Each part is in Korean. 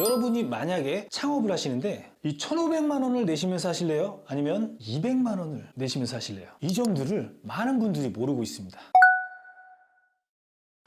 여러분이 만약에 창업을 하시는데 이 1,500만 원을 내시면서 하실래요? 아니면 200만 원을 내시면서 하실래요? 이 점들을 많은 분들이 모르고 있습니다.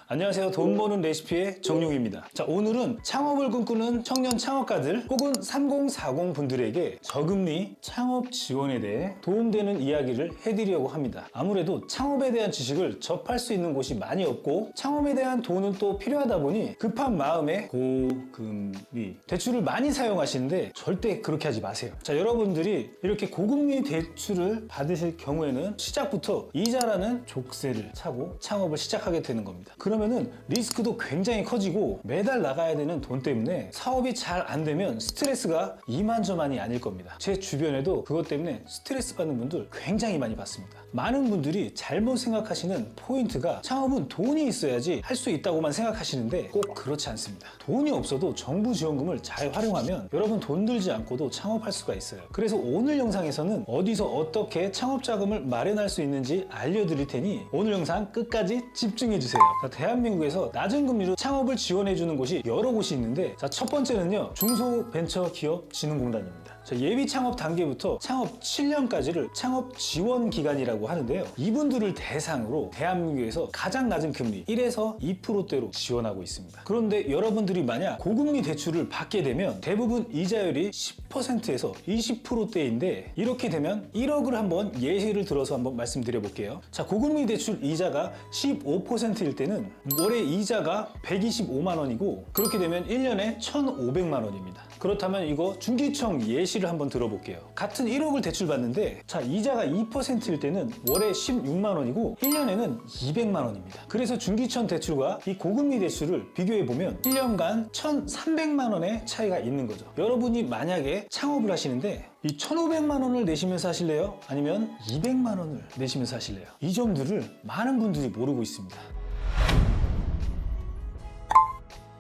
안녕하세요. 돈 버는 레시피의 정용입니다. 자, 오늘은 창업을 꿈꾸는 청년 창업가들 혹은 3040 분들에게 저금리 창업 지원에 대해 도움되는 이야기를 해드리려고 합니다. 아무래도 창업에 대한 지식을 접할 수 있는 곳이 많이 없고 창업에 대한 돈은 또 필요하다 보니 급한 마음에 고금리 대출을 많이 사용하시는데 절대 그렇게 하지 마세요. 자, 여러분들이 이렇게 고금리 대출을 받으실 경우에는 시작부터 이자라는 족쇄를 차고 창업을 시작하게 되는 겁니다. 그러면은 리스크도 굉장히 커지고 매달 나가야 되는 돈 때문에 사업이 잘 안 되면 스트레스가 이만저만이 아닐 겁니다. 제 주변에도 그것 때문에 스트레스 받는 분들 굉장히 많이 봤습니다. 많은 분들이 잘못 생각하시는 포인트가 창업은 돈이 있어야지 할 수 있다고만 생각하시는데 꼭 그렇지 않습니다. 돈이 없어도 정부 지원금을 잘 활용하면 여러분 돈 들지 않고도 창업할 수가 있어요. 그래서 오늘 영상에서는 어디서 어떻게 창업 자금을 마련할 수 있는지 알려드릴 테니 오늘 영상 끝까지 집중해주세요. 대한민국에서 낮은 금리로 창업을 지원해주는 곳이 여러 곳이 있는데, 자, 첫 번째는요, 중소벤처기업진흥공단입니다. 자, 예비 창업 단계부터 창업 7년까지를 창업 지원 기간이라고 하는데요. 이분들을 대상으로 대한민국에서 가장 낮은 금리 1에서 2%대로 지원하고 있습니다. 그런데 여러분들이 만약 고금리 대출을 받게 되면 대부분 이자율이 10%에서 20%대인데 이렇게 되면 1억을 한번 예시를 들어서 한번 말씀드려 볼게요. 자, 고금리 대출 이자가 15%일 때는 월에 이자가 125만 원이고 그렇게 되면 1년에 1,500만 원입니다. 그렇다면 이거 중기청 예시를 한번 들어볼게요. 같은 1억을 대출받는데 자, 이자가 2%일 때는 월에 16만 원이고 1년에는 200만 원입니다. 그래서 중기청 대출과 이 고금리 대출을 비교해보면 1년간 1,300만 원의 차이가 있는 거죠. 여러분이 만약에 창업을 하시는데 이 1,500만 원을 내시면서 하실래요? 아니면 200만 원을 내시면서 하실래요? 이 점들을 많은 분들이 모르고 있습니다.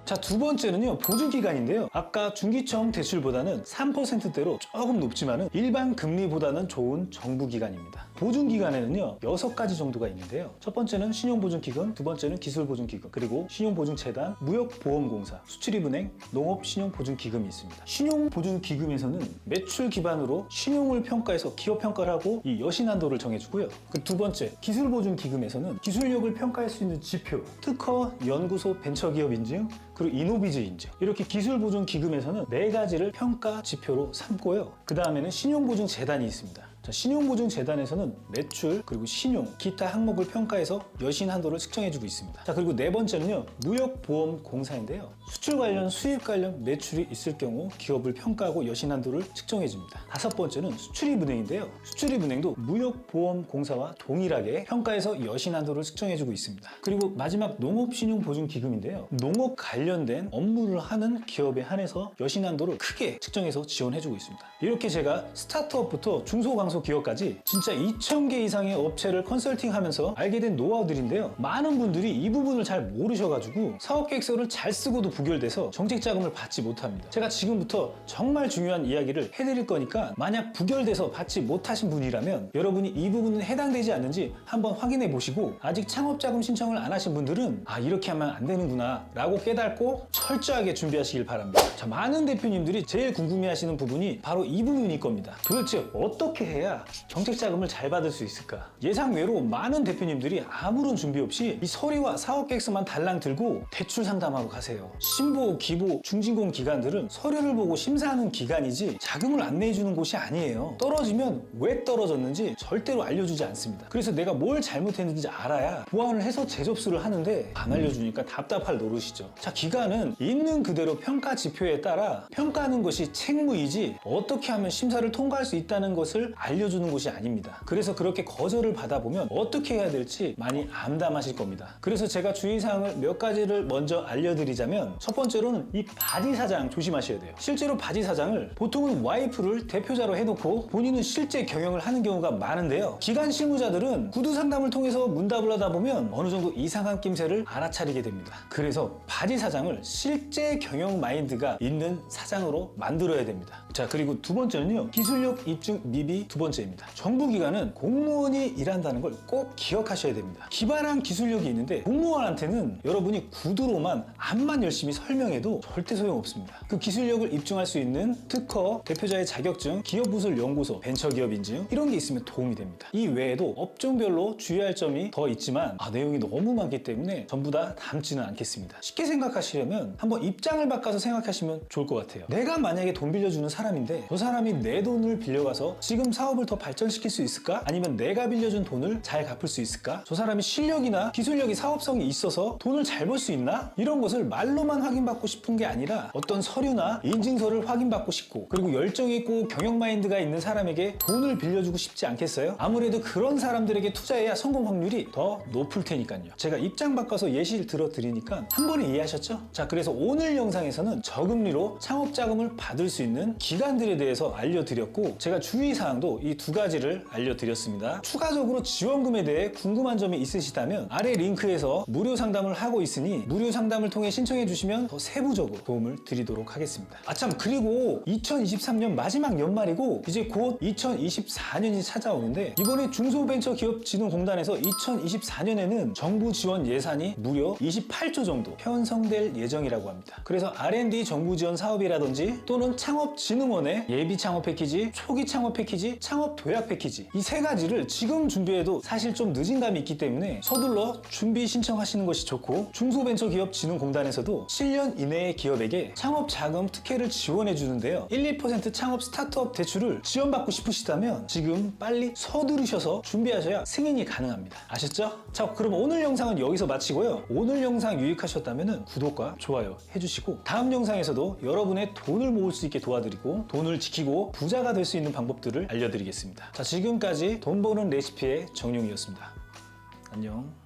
자, 두 번째는요, 보증기간인데요. 아까 중기청 대출보다는 3%대로 조금 높지만은 일반 금리보다는 좋은 정부기관입니다. 보증기간에는요, 6가지 정도가 있는데요. 첫 번째는 신용보증기금, 두 번째는 기술보증기금, 그리고 신용보증재단, 무역보험공사, 수출입은행, 농업신용보증기금이 있습니다. 신용보증기금에서는 매출 기반으로 신용을 평가해서 기업평가를 하고 이 여신한도를 정해주고요. 그 두 번째, 기술보증기금에서는 기술력을 평가할 수 있는 지표, 특허, 연구소, 벤처기업 인증, 그리고 이노비즈 인증, 이렇게 기술보증기금에서는 4가지를 평가 지표로 삼고요. 그 다음에는 신용보증재단이 있습니다. 자, 신용보증재단에서는 매출, 그리고 신용, 기타 항목을 평가해서 여신 한도를 측정해주고 있습니다. 자, 그리고 네 번째는요, 무역보험공사인데요. 수출 관련, 수입 관련 매출이 있을 경우 기업을 평가하고 여신 한도를 측정해줍니다. 다섯 번째는 수출입은행인데요. 수출입은행도 무역보험공사와 동일하게 평가해서 여신 한도를 측정해주고 있습니다. 그리고 마지막 농업신용보증기금인데요. 농업 관련된 업무를 하는 기업에 한해서 여신 한도를 크게 측정해서 지원해주고 있습니다. 이렇게 제가 스타트업부터 중소강소 기업까지 진짜 2,000개 이상의 업체를 컨설팅하면서 알게 된 노하우들인데요. 많은 분들이 이 부분을 잘 모르셔가지고 사업계획서를 잘 쓰고도 부결돼서 정책자금을 받지 못합니다. 제가 지금부터 정말 중요한 이야기를 해드릴 거니까 만약 부결돼서 받지 못하신 분이라면 여러분이 이 부분은 해당되지 않는지 한번 확인해 보시고 아직 창업자금 신청을 안 하신 분들은 아, 이렇게 하면 안 되는구나 라고 깨닫고 철저하게 준비하시길 바랍니다. 자, 많은 대표님들이 제일 궁금해하시는 부분이 바로 이 부분일 겁니다. 도대체 어떻게 해야 정책자금을 잘 받을 수 있을까? 예상외로 많은 대표님들이 아무런 준비 없이 이 서류와 사업계획서만 달랑 들고 대출 상담하러 가세요. 신보, 기보, 중진공 기관들은 서류를 보고 심사하는 기관이지 자금을 안 내주는 곳이 아니에요. 떨어지면 왜 떨어졌는지 절대로 알려주지 않습니다. 그래서 내가 뭘 잘못했는지 알아야 보완을 해서 재접수를 하는데 안 알려주니까 답답할 노릇이죠. 자, 기관은 있는 그대로 평가 지표에 따라 평가하는 것이 책무이지 어떻게 하면 심사를 통과할 수 있다는 것을 알려주는 곳이 아닙니다. 그래서 그렇게 거절을 받아보면 어떻게 해야 될지 많이 암담하실 겁니다. 그래서 제가 주의사항을 몇 가지를 먼저 알려드리자면 첫 번째로는 이 바지사장 조심하셔야 돼요. 실제로 바지사장을 보통은 와이프를 대표자로 해놓고 본인은 실제 경영을 하는 경우가 많은데요. 기관 실무자들은 구두 상담을 통해서 문답을 하다 보면 어느 정도 이상한 낌새를 알아차리게 됩니다. 그래서 바지사장을 실제 경영 마인드가 있는 사장으로 만들어야 됩니다. 자, 그리고 두 번째는요, 기술력 입증 미비 두 번째입니다. 정부기관은 공무원이 일한다는 걸 꼭 기억하셔야 됩니다. 기발한 기술력이 있는데 공무원한테는 여러분이 구두로만 앞만 열심히 설명해도 절대 소용없습니다. 그 기술력을 입증할 수 있는 특허, 대표자의 자격증, 기업부설 연구소, 벤처기업 인증 이런 게 있으면 도움이 됩니다. 이 외에도 업종별로 주의할 점이 더 있지만 내용이 너무 많기 때문에 전부 다 담지는 않겠습니다. 쉽게 생각하시려면 한번 입장을 바꿔서 생각하시면 좋을 것 같아요. 내가 만약에 돈 빌려주는 사람인데 저 사람이 내 돈을 빌려가서 지금 사업을 더 발전시킬 수 있을까? 아니면 내가 빌려준 돈을 잘 갚을 수 있을까? 저 사람이 실력이나 기술력이 사업성이 있어서 돈을 잘 벌 수 있나? 이런 것을 말로만 확인받고 싶은 게 아니라 어떤 서류나 인증서를 확인받고 싶고 그리고 열정이 있고 경영 마인드가 있는 사람에게 돈을 빌려주고 싶지 않겠어요? 아무래도 그런 사람들에게 투자해야 성공 확률이 더 높을 테니까요. 제가 입장 바꿔서 예시를 들어드리니까 한 번에 이해하셨죠? 자, 그래서 오늘 영상에서는 저금리로 창업자금을 받을 수 있는 기관들에 대해서 알려드렸고 제가 주의사항도 이 두 가지를 알려드렸습니다. 추가적으로 지원금에 대해 궁금한 점이 있으시다면 아래 링크에서 무료 상담을 하고 있으니 무료 상담을 통해 신청해 주시면 더 세부적으로 도움을 드리도록 하겠습니다. 참, 그리고 2023년 마지막 연말이고 이제 곧 2024년이 찾아오는데 이번에 중소벤처기업진흥공단에서 2024년에는 정부 지원 예산이 무려 28조 정도 편성될 예정이라고 합니다. 그래서 R&D 정부 지원 사업이라든지 또는 창업진흥원의 예비 창업 패키지, 초기 창업 패키지, 창업 도약 패키지 이 세 가지를 지금 준비해도 사실 좀 늦은 감이 있기 때문에 서둘러 준비 신청하시는 것이 좋고 중소벤처기업진흥공단에서도 7년 이내의 기업에게 창업 자금 특혜를 지원해 주는데요. 1~2% 창업 스타트업 대출을 지원받고 싶으시다면 지금 빨리 서두르셔서 준비하셔야 승인이 가능합니다. 아셨죠? 자, 그럼 오늘 영상은 여기서 마치고요. 오늘 영상 유익하셨다면 구독과 좋아요 해주시고 다음 영상에서도 여러분의 돈을 모을 수 있게 도와드리고 돈을 지키고 부자가 될 수 있는 방법들을 알려드리겠습니다. 자, 지금까지 돈 버는 레시피의 정용이었습니다. 안녕.